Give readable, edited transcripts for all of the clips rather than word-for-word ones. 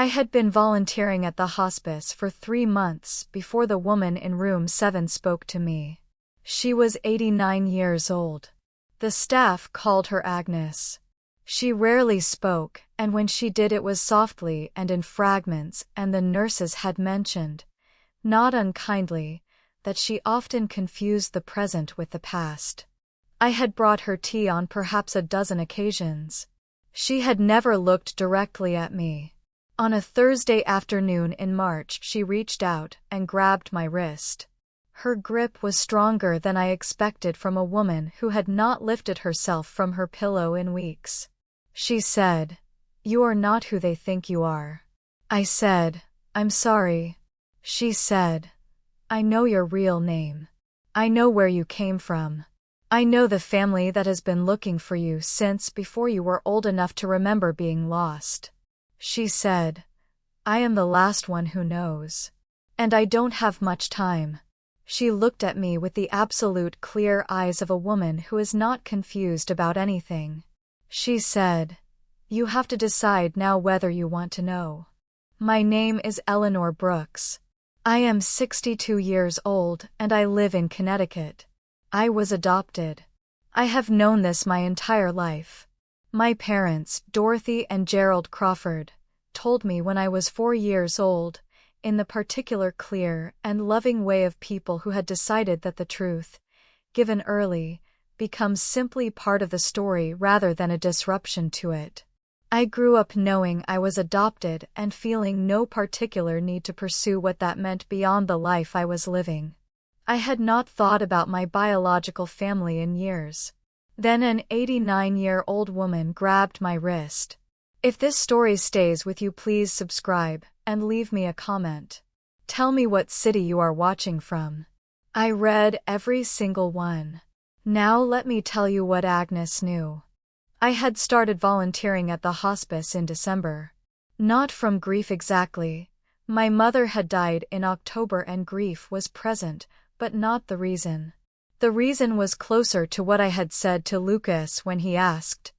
I had been volunteering at the hospice for 3 months before the woman in room 7 spoke to me. She was 89 years old. The staff called her Agnes. She rarely spoke, and when she did it was softly and in fragments, and the nurses had mentioned, not unkindly, that she often confused the present with the past. I had brought her tea on perhaps a dozen occasions. She had never looked directly at me. On a Thursday afternoon in March she reached out and grabbed my wrist. Her grip was stronger than I expected from a woman who had not lifted herself from her pillow in weeks. She said, "You are not who they think you are." I said, "I'm sorry." She said, "I know your real name. I know where you came from. I know the family that has been looking for you since before you were old enough to remember being lost." She said, "I am the last one who knows. And I don't have much time." She looked at me with the absolute clear eyes of a woman who is not confused about anything. She said, "You have to decide now whether you want to know. My name is Eleanor Brooks. I am 62 years old and I live in Connecticut. I was adopted. I have known this my entire life. My parents, Dorothy and Gerald Crawford, told me when I was 4 years old, in the particular clear and loving way of people who had decided that the truth, given early, becomes simply part of the story rather than a disruption to it. I grew up knowing I was adopted and feeling no particular need to pursue what that meant beyond the life I was living. I had not thought about my biological family in years. Then an 89-year-old woman grabbed my wrist. If this story stays with you, please subscribe and leave me a comment. Tell me what city you are watching from. I read every single one. Now let me tell you what Agnes knew. I had started volunteering at the hospice in December. Not from grief exactly. My mother had died in October and grief was present, but not the reason. The reason was closer to what I had said to Lucas when he asked.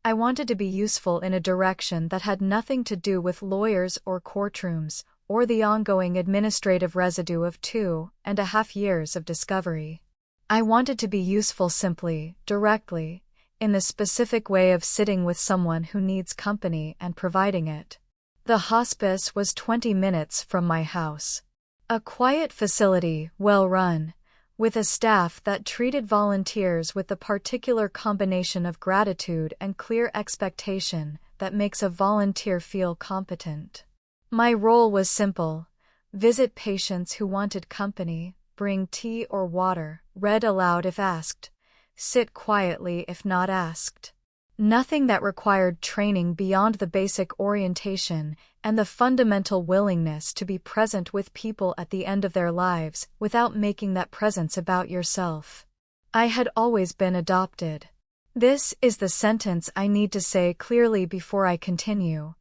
I wanted to be useful in a direction that had nothing to do with lawyers or courtrooms, or the ongoing administrative residue of 2.5 years of discovery. I wanted to be useful simply, directly, in the specific way of sitting with someone who needs company and providing it. The hospice was 20 minutes from my house. A quiet facility, well run, with a staff that treated volunteers with the particular combination of gratitude and clear expectation that makes a volunteer feel competent. My role was simple: visit patients who wanted company, bring tea or water, read aloud if asked, sit quietly if not asked. Nothing that required training beyond the basic orientation and the fundamental willingness to be present with people at the end of their lives without making that presence about yourself. I had always been adopted. This is the sentence I need to say clearly before I continue,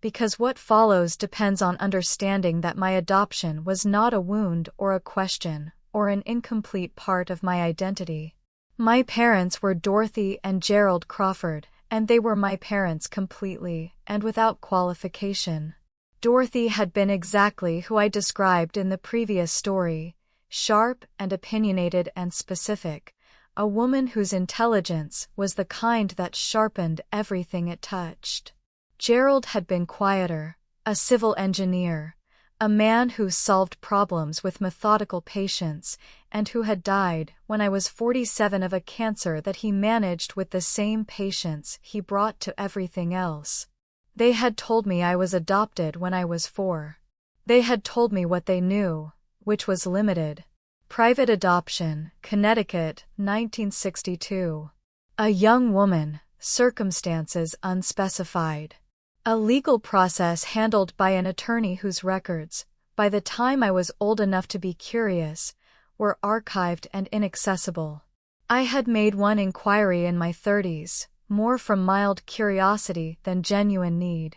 because what follows depends on understanding that my adoption was not a wound or a question or an incomplete part of my identity. My parents were Dorothy and Gerald Crawford, and they were my parents completely and without qualification. Dorothy had been exactly who I described in the previous story, sharp and opinionated and specific, a woman whose intelligence was the kind that sharpened everything it touched. Gerald had been quieter, a civil engineer, a man who solved problems with methodical patience, and who had died when I was 47 of a cancer that he managed with the same patience he brought to everything else. They had told me I was adopted when I was 4. They had told me what they knew, which was limited. Private adoption, Connecticut, 1962. A young woman, circumstances unspecified. A legal process handled by an attorney whose records, by the time I was old enough to be curious, were archived and inaccessible. I had made one inquiry in my 30s, more from mild curiosity than genuine need,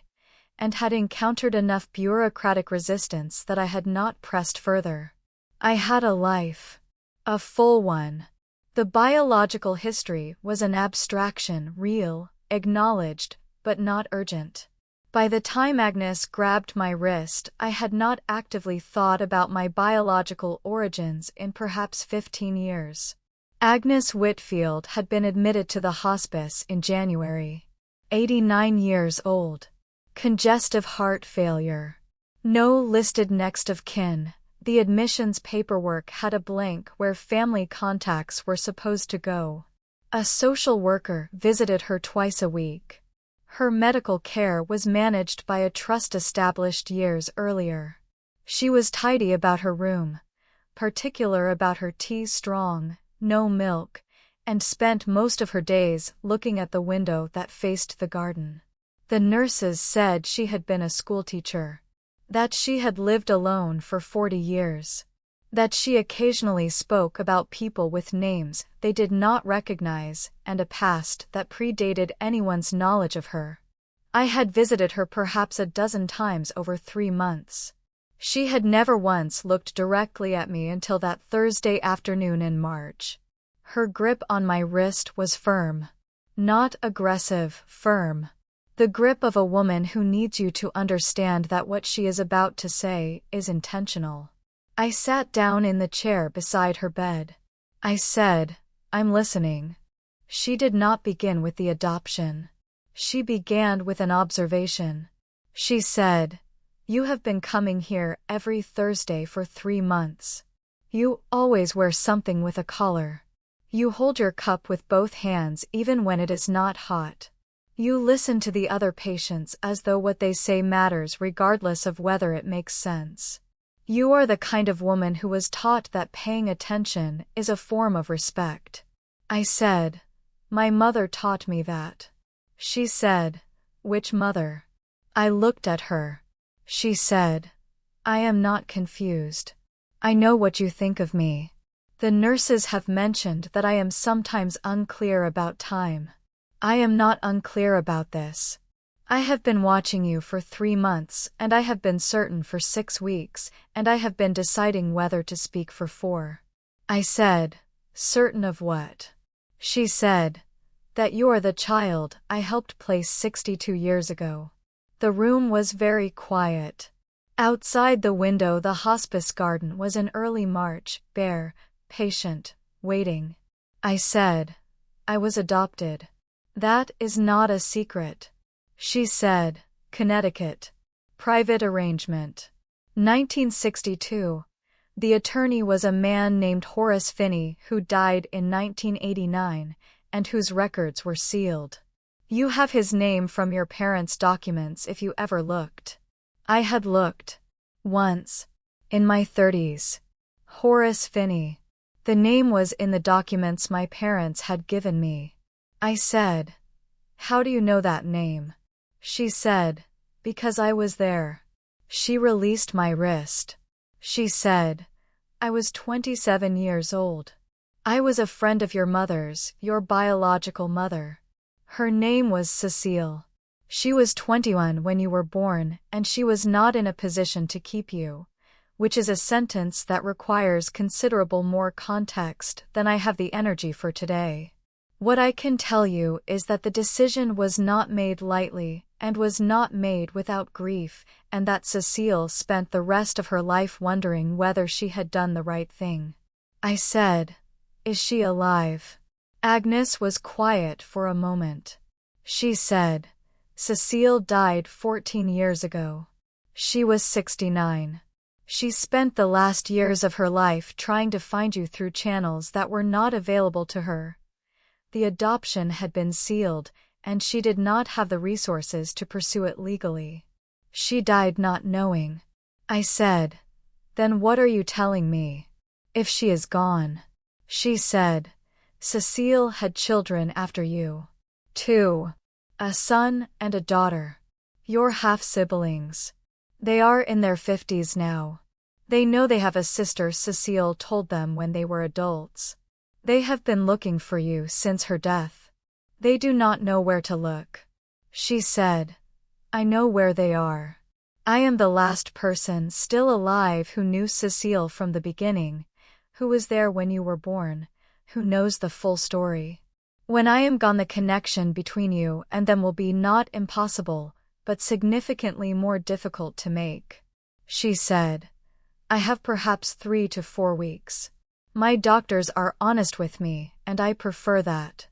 and had encountered enough bureaucratic resistance that I had not pressed further. I had a life. A full one. The biological history was an abstraction, real, acknowledged, but not urgent. By the time Agnes grabbed my wrist, I had not actively thought about my biological origins in perhaps 15 years. Agnes Whitfield had been admitted to the hospice in January. 89 years old. Congestive heart failure. No listed next of kin. The admissions paperwork had a blank where family contacts were supposed to go. A social worker visited her twice a week. Her medical care was managed by a trust established years earlier. She was tidy about her room, particular about her tea strong, no milk, and spent most of her days looking at the window that faced the garden. The nurses said she had been a schoolteacher, that she had lived alone for 40 years, that she occasionally spoke about people with names they did not recognize and a past that predated anyone's knowledge of her. I had visited her perhaps a dozen times over 3 months. She had never once looked directly at me until that Thursday afternoon in March. Her grip on my wrist was firm. Not aggressive, firm. The grip of a woman who needs you to understand that what she is about to say is intentional. I sat down in the chair beside her bed. I said, "I'm listening." She did not begin with the adoption. She began with an observation. She said, "You have been coming here every Thursday for 3 months. You always wear something with a collar. You hold your cup with both hands even when it is not hot. You listen to the other patients as though what they say matters regardless of whether it makes sense. You are the kind of woman who was taught that paying attention is a form of respect." I said, "My mother taught me that." She said, "Which mother?" I looked at her. She said, "I am not confused. I know what you think of me. The nurses have mentioned that I am sometimes unclear about time. I am not unclear about this. I have been watching you for 3 months, and I have been certain for 6 weeks, and I have been deciding whether to speak for 4. I said, "Certain of what?" She said, "That you're the child I helped place 62 years ago." The room was very quiet. Outside the window the hospice garden was in early March, bare, patient, waiting. I said, "I was adopted. That is not a secret." She said, "Connecticut. Private arrangement. 1962. The attorney was a man named Horace Finney who died in 1989, and whose records were sealed. You have his name from your parents' documents if you ever looked." I had looked. Once. In my 30s. Horace Finney. The name was in the documents my parents had given me. I said, "How do you know that name?" She said, "Because I was there." She released my wrist. She said, "I was 27 years old. I was a friend of your mother's, your biological mother. Her name was Cecile. She was 21 when you were born, and she was not in a position to keep you," which is a sentence that requires considerable more context than I have the energy for today. What I can tell you is that the decision was not made lightly, and was not made without grief, and that Cecile spent the rest of her life wondering whether she had done the right thing. I said, "Is she alive?" Agnes was quiet for a moment. She said, "Cecile died 14 years ago. She was 69. She spent the last years of her life trying to find you through channels that were not available to her. The adoption had been sealed, and she did not have the resources to pursue it legally. She died not knowing." I said, "Then what are you telling me? If she is gone?" She said, "Cecile had children after you. 2. A son and a daughter. Your half-siblings. They are in their 50s now. They know they have a sister Cecile told them when they were adults. They have been looking for you since her death. They do not know where to look." She said, "I know where they are. I am the last person still alive who knew Cecile from the beginning, who was there when you were born, who knows the full story. When I am gone the connection between you and them will be not impossible, but significantly more difficult to make. She said, "I have perhaps 3 to 4 weeks. My doctors are honest with me, and I prefer that.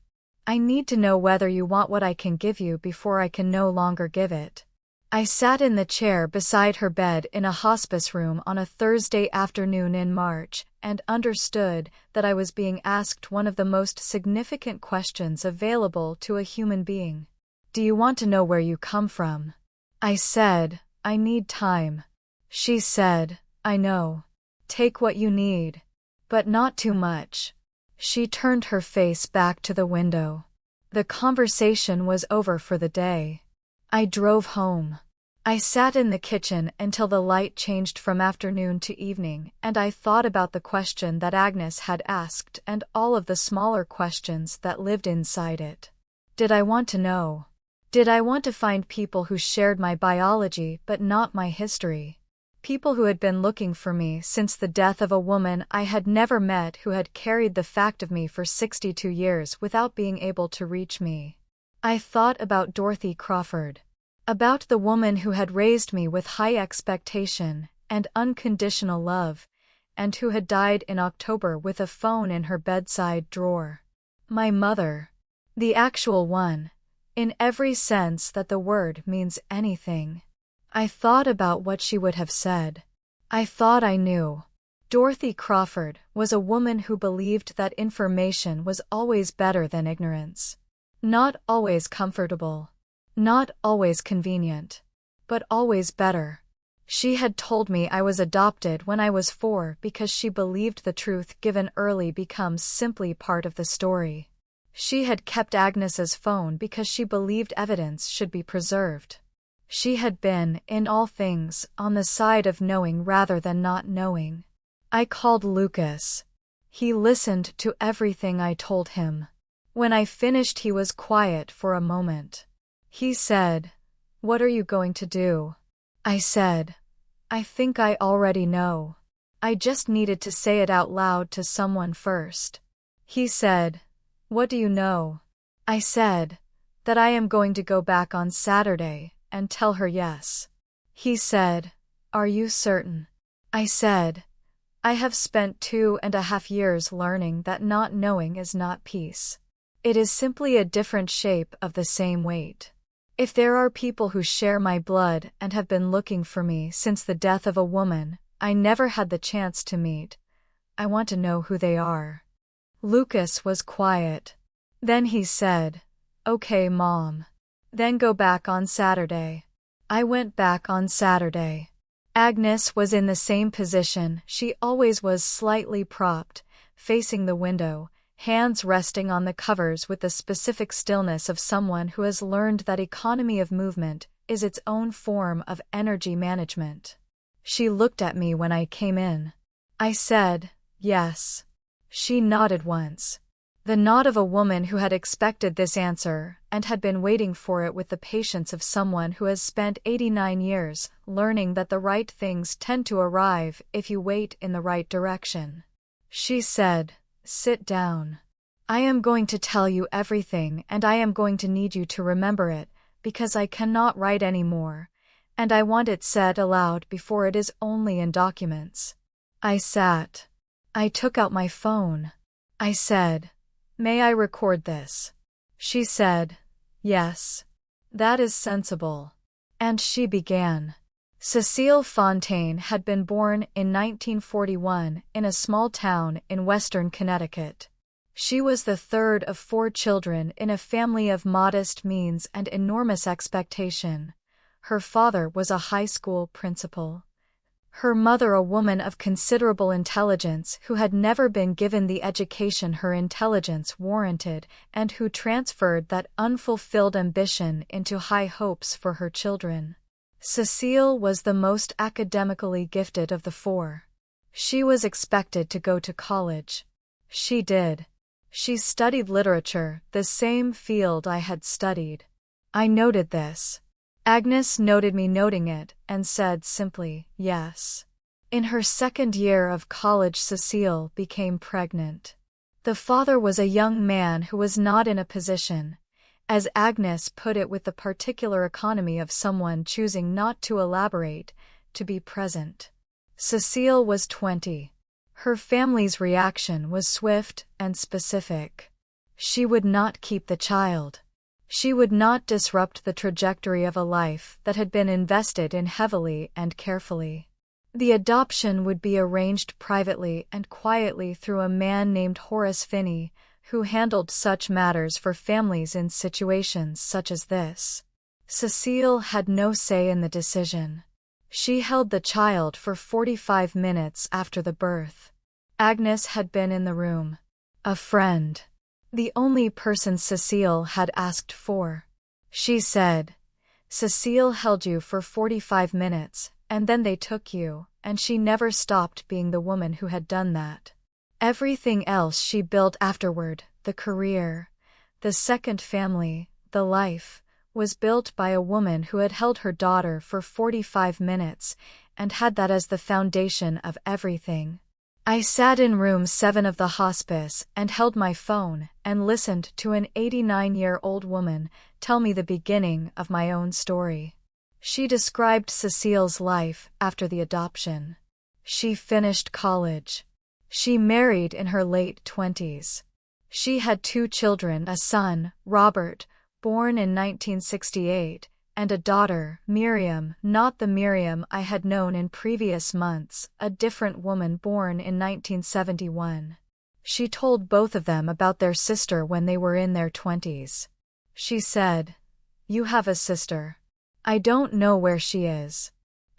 I need to know whether you want what I can give you before I can no longer give it." I sat in the chair beside her bed in a hospice room on a Thursday afternoon in March and understood that I was being asked one of the most significant questions available to a human being. "Do you want to know where you come from?" I said, "I need time." She said, "I know. Take what you need. But not too much." She turned her face back to the window. The conversation was over for the day. I drove home. I sat in the kitchen until the light changed from afternoon to evening, and I thought about the question that Agnes had asked and all of the smaller questions that lived inside it. Did I want to know? Did I want to find people who shared my biology but not my history? People who had been looking for me since the death of a woman I had never met who had carried the fact of me for 62 years without being able to reach me. I thought about Dorothy Crawford. About the woman who had raised me with high expectation and unconditional love, and who had died in October with a phone in her bedside drawer. My mother. The actual one, in every sense that the word means anything. I thought about what she would have said. I thought I knew. Dorothy Crawford was a woman who believed that information was always better than ignorance. Not always comfortable. Not always convenient. But always better. She had told me I was adopted when I was 4 because she believed the truth given early becomes simply part of the story. She had kept Agnes's phone because she believed evidence should be preserved. She had been, in all things, on the side of knowing rather than not knowing. I called Lucas. He listened to everything I told him. When I finished, he was quiet for a moment. He said, "What are you going to do?" I said, "I think I already know. I just needed to say it out loud to someone first." He said, "What do you know?" I said, "That I am going to go back on Saturday and tell her yes." He said, "Are you certain?" I said, "I have spent 2.5 years learning that not knowing is not peace. It is simply a different shape of the same weight. If there are people who share my blood and have been looking for me since the death of a woman I never had the chance to meet, I want to know who they are." Lucas was quiet. Then he said, "Okay, Mom. Then go back on Saturday." I went back on Saturday. Agnes was in the same position she always was, slightly propped, facing the window, hands resting on the covers with the specific stillness of someone who has learned that economy of movement is its own form of energy management. She looked at me when I came in. I said, "Yes." She nodded once. The nod of a woman who had expected this answer and had been waiting for it with the patience of someone who has spent 89 years learning that the right things tend to arrive if you wait in the right direction. She said, "Sit down. I am going to tell you everything, and I am going to need you to remember it, because I cannot write anymore, and I want it said aloud before it is only in documents." I sat. I took out my phone. I said, "May I record this?" She said, "Yes. That is sensible." And she began. Cecile Fontaine had been born in 1941 in a small town in western Connecticut. She was the third of 4 children in a family of modest means and enormous expectation. Her father was a high school principal. Her mother a woman of considerable intelligence who had never been given the education her intelligence warranted and who transferred that unfulfilled ambition into high hopes for her children. Cecile was the most academically gifted of the 4. She was expected to go to college. She did. She studied literature, the same field I had studied. I noted this. Agnes noted me noting it and said simply, "Yes." In her second year of college, Cecile became pregnant. The father was a young man who was not in a position, As Agnes put it, with the particular economy of someone choosing not to elaborate, to be present. Cecile was 20. Her family's reaction was swift and specific. She would not keep the child. She would not disrupt the trajectory of a life that had been invested in heavily and carefully. The adoption would be arranged privately and quietly through a man named Horace Finney, who handled such matters for families in situations such as this. Cecile had no say in the decision. She held the child for 45 minutes after the birth. Agnes had been in the room. A friend. The only person Cecile had asked for. She said, "Cecile held you for 45 minutes, and then they took you," and she never stopped being the woman who had done that. Everything else she built afterward, the career, the second family, the life, was built by a woman who had held her daughter for 45 minutes, and had that as the foundation of everything. I sat in room 7 of the hospice and held my phone and listened to an 89-year-old woman tell me the beginning of my own story. She described Cecile's life after the adoption. She finished college. She married in her late 20s. She had 2 children, a son, Robert, born in 1968, and a daughter, Miriam, not the Miriam I had known in previous months, a different woman born in 1971. She told both of them about their sister when they were in their 20s. She said, "You have a sister. I don't know where she is.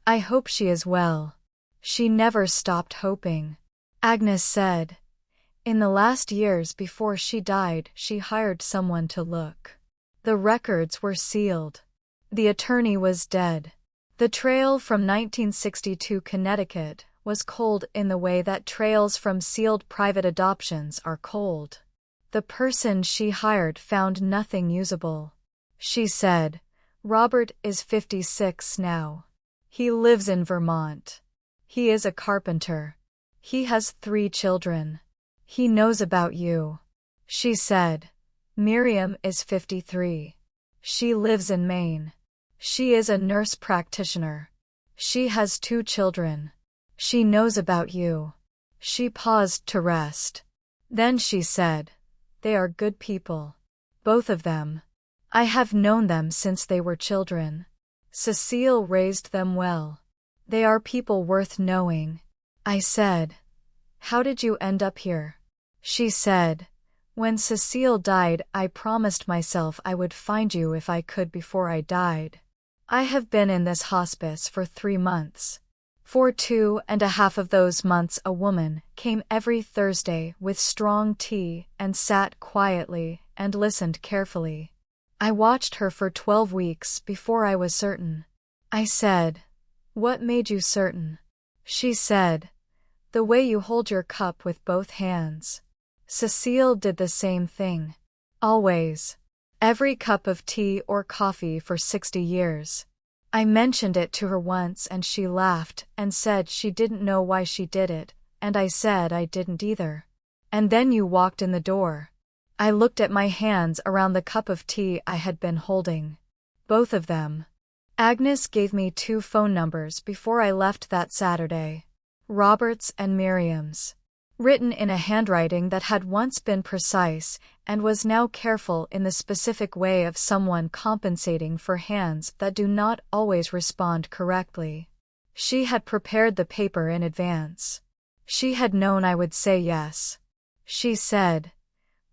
I hope she is well." She never stopped hoping. Agnes said, "In the last years before she died, she hired someone to look. The records were sealed. The attorney was dead. The trail from 1962 Connecticut was cold in the way that trails from sealed private adoptions are cold. The person she hired found nothing usable." She said, "Robert is 56 now. He lives in Vermont. He is a carpenter. He has 3 children. He knows about you." She said, "Miriam is 53. She lives in Maine. She is a nurse practitioner. She has 2 children. She knows about you." She paused to rest. Then she said, "They are good people. Both of them. I have known them since they were children. Cecile raised them well. They are people worth knowing." I said, "How did you end up here?" She said, "When Cecile died, I promised myself I would find you if I could before I died. I have been in this hospice for 3 months. For 2.5 of those months a woman came every Thursday with strong tea and sat quietly and listened carefully. I watched her for 12 weeks before I was certain." I said, "What made you certain?" She said, "The way you hold your cup with both hands. Cecile did the same thing. Always. Every cup of tea or coffee for 60 years. I mentioned it to her once and she laughed and said she didn't know why she did it, and I said I didn't either. And then you walked in the door." I looked at my hands around the cup of tea I had been holding. Both of them. Agnes gave me 2 phone numbers before I left that Saturday. Robert's and Miriam's. Written in a handwriting that had once been precise and was now careful in the specific way of someone compensating for hands that do not always respond correctly. She had prepared the paper in advance. She had known I would say yes. She said,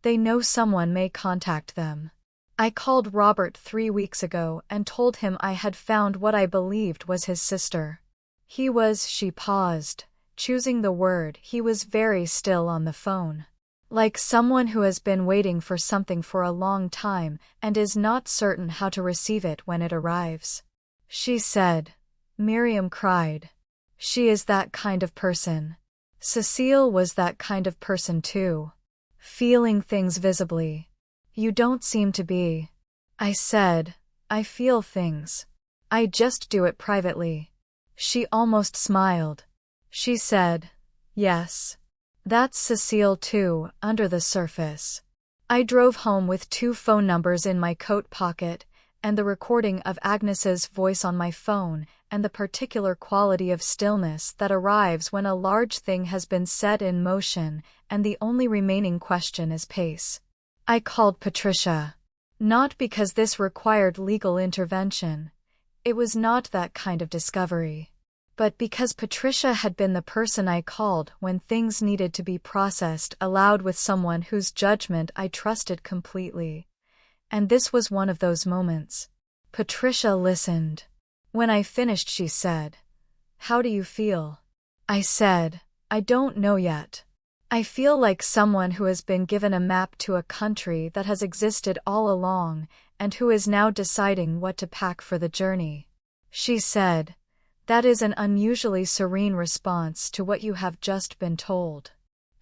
"They know someone may contact them. I called Robert 3 weeks ago and told him I had found what I believed was his sister. He was," she paused, choosing the word, "he was very still on the phone. Like someone who has been waiting for something for a long time and is not certain how to receive it when it arrives." She said. Miriam cried. "She is that kind of person. Cecile was that kind of person too. Feeling things visibly. You don't seem to be." I said, "I feel things. I just do it privately." She almost smiled. She said, "Yes. That's Cecile too, under the surface." I drove home with 2 phone numbers in my coat pocket, and the recording of Agnes's voice on my phone, and the particular quality of stillness that arrives when a large thing has been set in motion, and the only remaining question is pace. I called Patricia. Not because this required legal intervention. It was not that kind of discovery. But because Patricia had been the person I called when things needed to be processed aloud with someone whose judgment I trusted completely. And this was one of those moments. Patricia listened. When I finished, she said, "How do you feel?" I said, "I don't know yet. I feel like someone who has been given a map to a country that has existed all along, and who is now deciding what to pack for the journey." She said, "That is an unusually serene response to what you have just been told."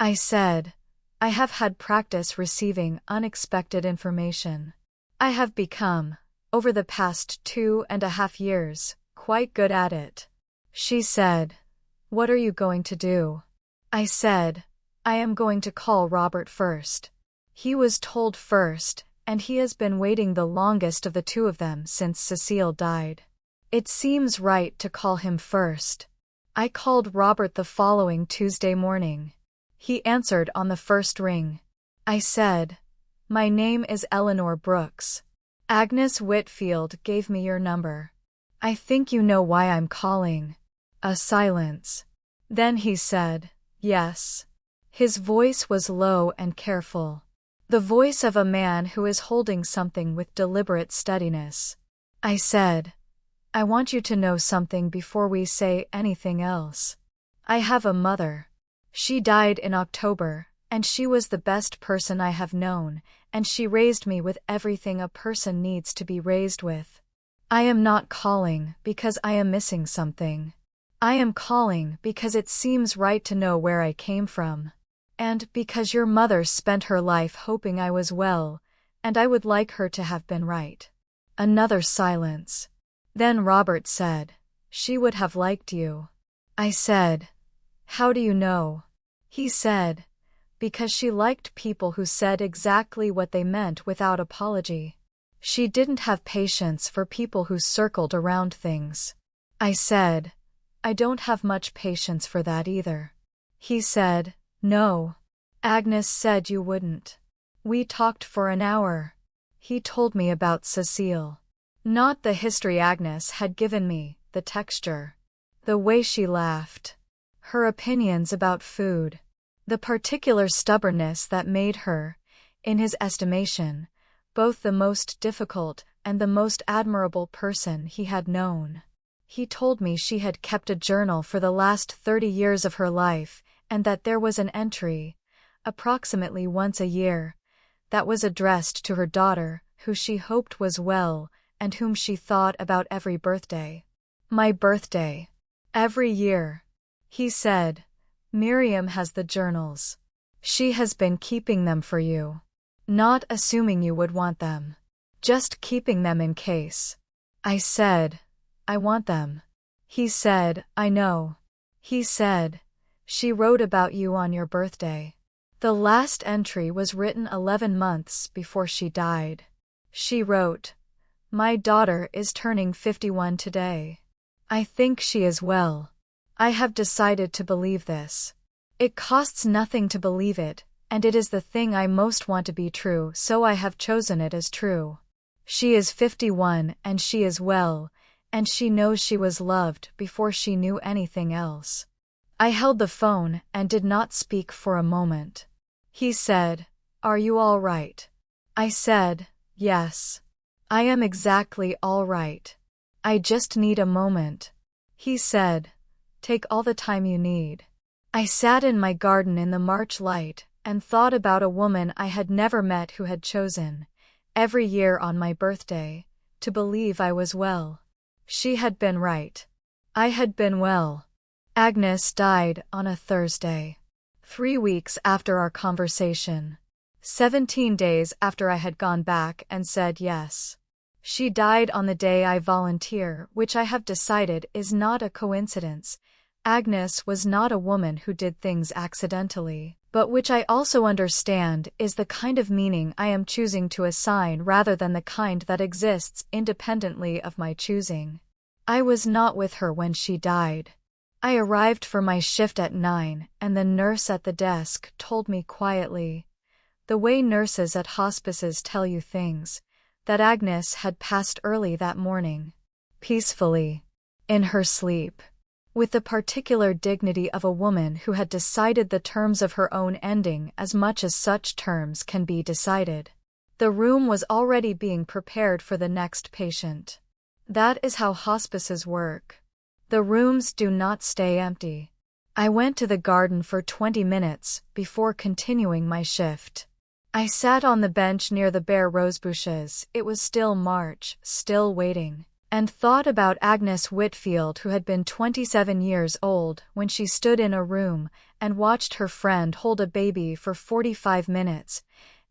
I said, "I have had practice receiving unexpected information. I have become, over the past 2.5 years, quite good at it." She said, "What are you going to do?" I said, "I am going to call Robert first. He was told first, and he has been waiting the longest of the 2 of them since Cecile died. It seems right to call him first." I called Robert the following Tuesday morning. He answered on the first ring. I said, "My name is Eleanor Brooks. Agnes Whitfield gave me your number. I think you know why I'm calling." A silence. Then he said, "Yes." His voice was low and careful. The voice of a man who is holding something with deliberate steadiness. I said, "I want you to know something before we say anything else. I have a mother. She died in October, and she was the best person I have known, and she raised me with everything a person needs to be raised with. I am not calling because I am missing something. I am calling because it seems right to know where I came from. And because your mother spent her life hoping I was well, and I would like her to have been right." Another silence. Then Robert said, "She would have liked you." I said, "How do you know?" He said, "Because she liked people who said exactly what they meant without apology. She didn't have patience for people who circled around things." I said, "I don't have much patience for that either." He said, "No. Agnes said you wouldn't." We talked for an hour. He told me about Cecile. Not the history Agnes had given me, the texture. The way she laughed. Her opinions about food. The particular stubbornness that made her, in his estimation, both the most difficult and the most admirable person he had known. He told me she had kept a journal for the last 30 years of her life, and that there was an entry, approximately once a year, that was addressed to her daughter, who she hoped was well, and whom she thought about every birthday. My birthday. Every year. He said, "Miriam has the journals. She has been keeping them for you. Not assuming you would want them. Just keeping them in case." I said, "I want them." He said, "I know." He said, "She wrote about you on your birthday. The last entry was written 11 months before she died. She wrote, 'My daughter is turning 51 today. I think she is well. I have decided to believe this. It costs nothing to believe it, and it is the thing I most want to be true, so I have chosen it as true. She is 51 and she is well, and she knows she was loved before she knew anything else." I held the phone and did not speak for a moment. He said, "Are you all right?" I said, "Yes. I am exactly all right. I just need a moment." He said, "Take all the time you need." I sat in my garden in the March light and thought about a woman I had never met who had chosen, every year on my birthday, to believe I was well. She had been right. I had been well. Agnes died on a Thursday. 3 weeks after our conversation. 17 days after I had gone back and said yes. She died on the day I volunteer, which I have decided is not a coincidence, Agnes was not a woman who did things accidentally, but which I also understand is the kind of meaning I am choosing to assign rather than the kind that exists independently of my choosing. I was not with her when she died. I arrived for my shift at 9, and the nurse at the desk told me quietly, the way nurses at hospices tell you things, that Agnes had passed early that morning. Peacefully. In her sleep. With the particular dignity of a woman who had decided the terms of her own ending as much as such terms can be decided. The room was already being prepared for the next patient. That is how hospices work. The rooms do not stay empty. I went to the garden for 20 minutes before continuing my shift. I sat on the bench near the bare rosebushes, it was still March, still waiting, and thought about Agnes Whitfield, who had been 27 years old when she stood in a room and watched her friend hold a baby for 45 minutes,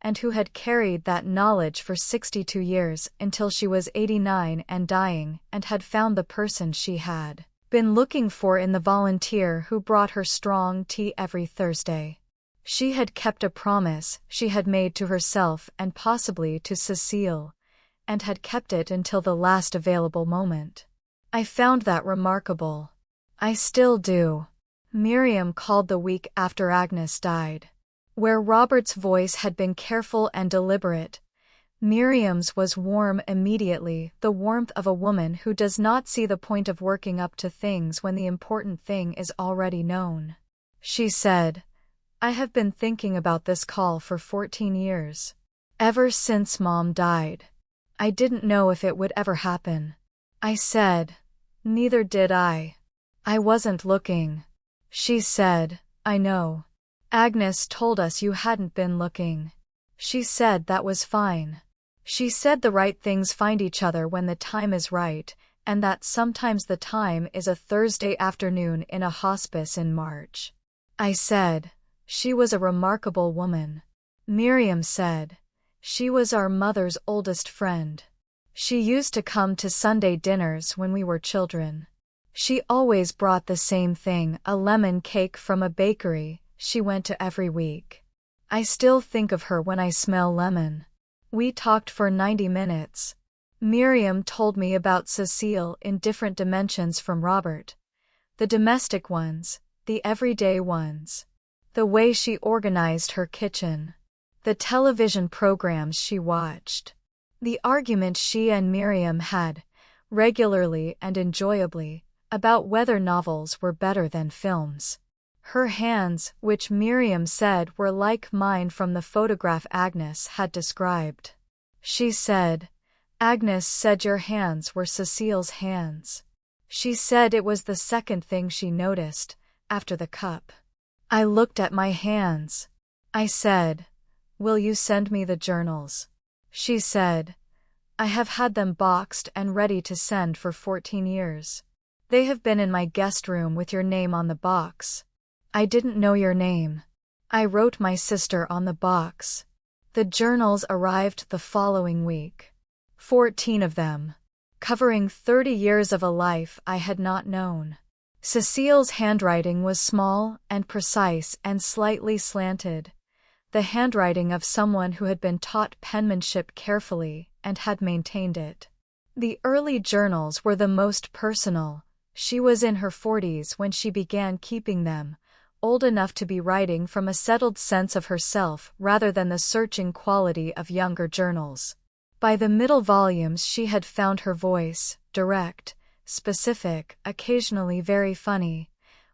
and who had carried that knowledge for 62 years until she was 89 and dying, and had found the person she had been looking for in the volunteer who brought her strong tea every Thursday. She had kept a promise she had made to herself and possibly to Cecile, and had kept it until the last available moment. I found that remarkable. I still do. Miriam called the week after Agnes died. Where Robert's voice had been careful and deliberate, Miriam's was warm immediately, the warmth of a woman who does not see the point of working up to things when the important thing is already known. She said, I have been thinking about this call for 14 years. Ever since Mom died. I didn't know if it would ever happen. I said, neither did I. I wasn't looking. She said, I know. Agnes told us you hadn't been looking. She said that was fine. She said the right things find each other when the time is right, and that sometimes the time is a Thursday afternoon in a hospice in March. I said, she was a remarkable woman. Miriam said, she was our mother's oldest friend. She used to come to Sunday dinners when we were children. She always brought the same thing, a lemon cake from a bakery she went to every week. I still think of her when I smell lemon. We talked for 90 minutes. Miriam told me about Cecile in different dimensions from Robert. The domestic ones, the everyday ones. The way she organized her kitchen. The television programs she watched. The argument she and Miriam had, regularly and enjoyably, about whether novels were better than films. Her hands, which Miriam said were like mine from the photograph Agnes had described. She said, Agnes said your hands were Cecile's hands. She said it was the second thing she noticed, after the cup. I looked at my hands. I said, will you send me the journals? She said, I have had them boxed and ready to send for 14 years. They have been in my guest room with your name on the box. I didn't know your name. I wrote my sister on the box. The journals arrived the following week. 14 of them. Covering 30 years of a life I had not known. Cecile's handwriting was small and precise and slightly slanted. The handwriting of someone who had been taught penmanship carefully and had maintained it. The early journals were the most personal. She was in her 40s when she began keeping them, old enough to be writing from a settled sense of herself rather than the searching quality of younger journals. By the middle volumes she had found her voice, direct, specific, occasionally very funny,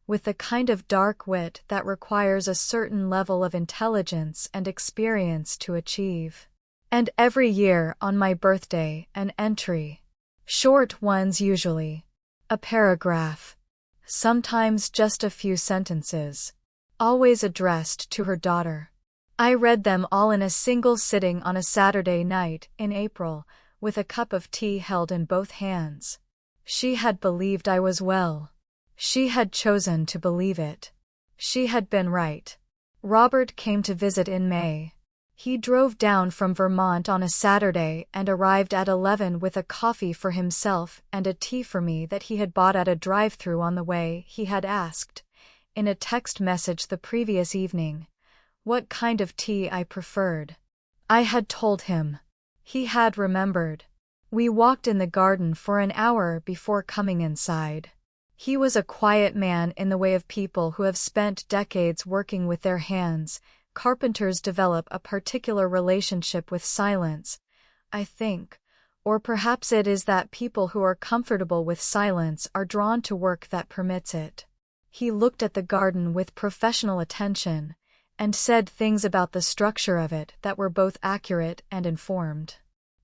with the kind of dark wit that requires a certain level of intelligence and experience to achieve. And every year on my birthday an entry. Short ones usually. A paragraph. Sometimes just a few sentences. Always addressed to her daughter. I read them all in a single sitting on a Saturday night in April, with a cup of tea held in both hands. She had believed I was well. She had chosen to believe it. She had been right. Robert came to visit in May. He drove down from Vermont on a Saturday and arrived at 11 with a coffee for himself and a tea for me that he had bought at a drive-thru on the way. He had asked, in a text message the previous evening, what kind of tea I preferred. I had told him. He had remembered. We walked in the garden for an hour before coming inside. He was a quiet man in the way of people who have spent decades working with their hands. Carpenters develop a particular relationship with silence, I think, or perhaps it is that people who are comfortable with silence are drawn to work that permits it. He looked at the garden with professional attention, and said things about the structure of it that were both accurate and informed.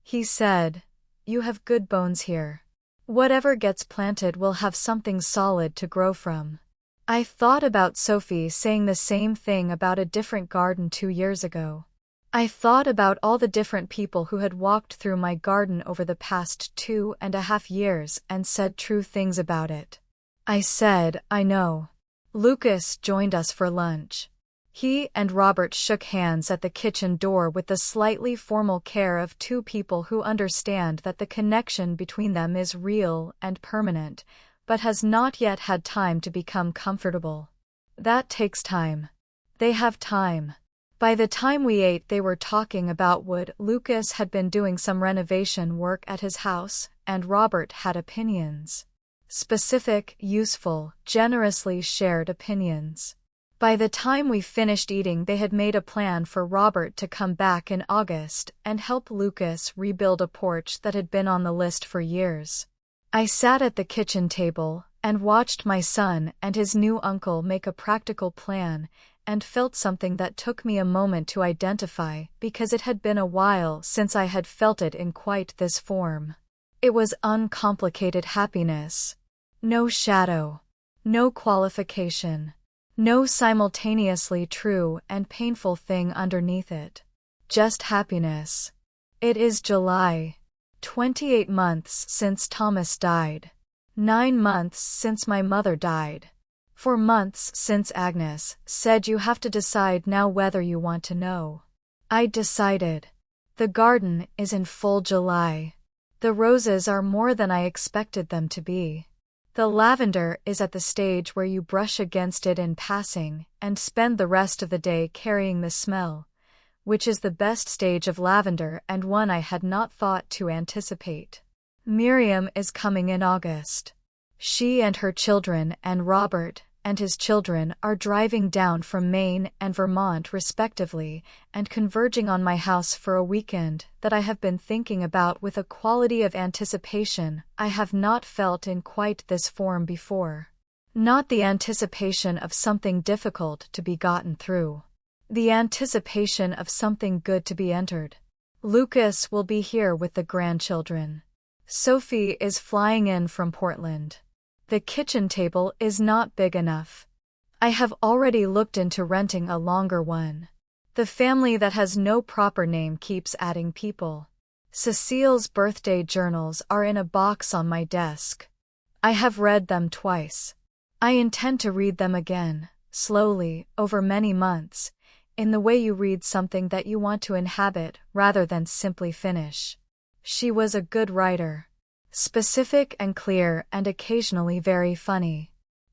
He said, "You have good bones here. Whatever gets planted will have something solid to grow from." I thought about Sophie saying the same thing about a different garden 2 years ago. I thought about all the different people who had walked through my garden over the past 2.5 years and said true things about it. I said, "I know." Lucas joined us for lunch. He and Robert shook hands at the kitchen door with the slightly formal care of two people who understand that the connection between them is real and permanent, but has not yet had time to become comfortable. That takes time. They have time. By the time we ate, they were talking about wood. Lucas had been doing some renovation work at his house, and Robert had opinions. Specific, useful, generously shared opinions. By the time we finished eating, they had made a plan for Robert to come back in August and help Lucas rebuild a porch that had been on the list for years. I sat at the kitchen table and watched my son and his new uncle make a practical plan, and felt something that took me a moment to identify because it had been a while since I had felt it in quite this form. It was uncomplicated happiness. No shadow. No qualification. No simultaneously true and painful thing underneath it. Just happiness. It is July. 28 months since Thomas died. 9 months since my mother died. 4 months since Agnes said you have to decide now whether you want to know. I decided. The garden is in full July. The roses are more than I expected them to be. The lavender is at the stage where you brush against it in passing and spend the rest of the day carrying the smell, which is the best stage of lavender and one I had not thought to anticipate. Miriam is coming in August. She and her children and Robert and his children are driving down from Maine and Vermont respectively and converging on my house for a weekend that I have been thinking about with a quality of anticipation I have not felt in quite this form before. Not the anticipation of something difficult to be gotten through. The anticipation of something good to be entered. Lucas will be here with the grandchildren. Sophie is flying in from Portland. The kitchen table is not big enough. I have already looked into renting a longer one. The family that has no proper name keeps adding people. Cecile's birthday journals are in a box on my desk. I have read them twice. I intend to read them again, slowly, over many months, in the way you read something that you want to inhabit rather than simply finish. She was a good writer. Specific and clear and occasionally very funny.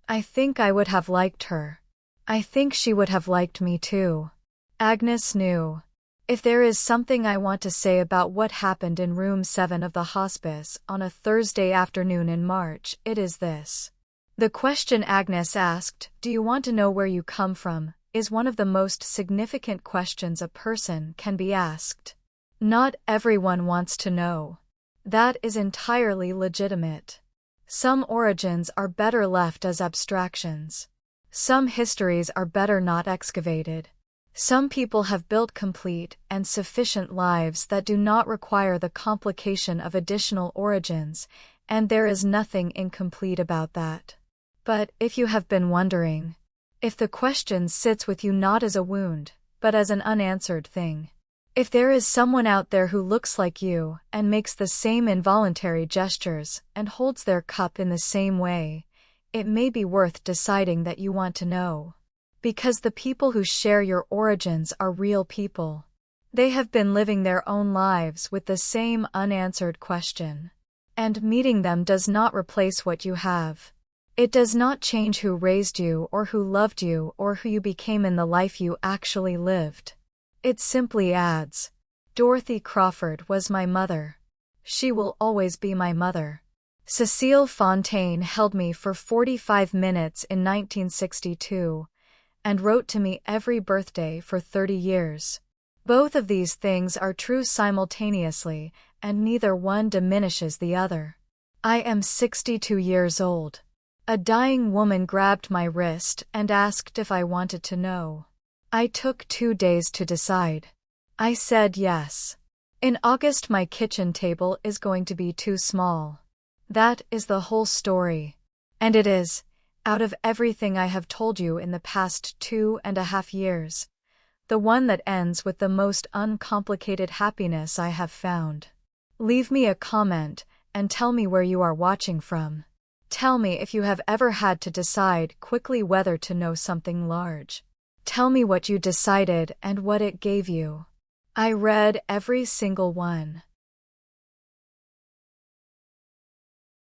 I think I would have liked her. I think she would have liked me too. Agnes knew. If there is something I want to say about what happened in room 7 of the hospice on a Thursday afternoon in March, it is this. The question Agnes asked, "Do you want to know where you come from?" is one of the most significant questions a person can be asked. Not everyone wants to know. That is entirely legitimate. Some origins are better left as abstractions. Some histories are better not excavated. Some people have built complete and sufficient lives that do not require the complication of additional origins, and there is nothing incomplete about that. But if you have been wondering, if the question sits with you not as a wound, but as an unanswered thing, if there is someone out there who looks like you and makes the same involuntary gestures and holds their cup in the same way, it may be worth deciding that you want to know. Because the people who share your origins are real people. They have been living their own lives with the same unanswered question. And meeting them does not replace what you have. It does not change who raised you or who loved you or who you became in the life you actually lived. It simply adds. Dorothy Crawford was my mother. She will always be my mother. Cecile Fontaine held me for 45 minutes in 1962 and wrote to me every birthday for 30 years. Both of these things are true simultaneously, and neither one diminishes the other. I am 62 years old. A dying woman grabbed my wrist and asked if I wanted to know. I took 2 days to decide. I said yes. In August, my kitchen table is going to be too small. That is the whole story. And it is, out of everything I have told you in the past 2.5 years, the one that ends with the most uncomplicated happiness I have found. Leave me a comment and tell me where you are watching from. Tell me if you have ever had to decide quickly whether to know something large. Tell me what you decided and what it gave you. I read every single one.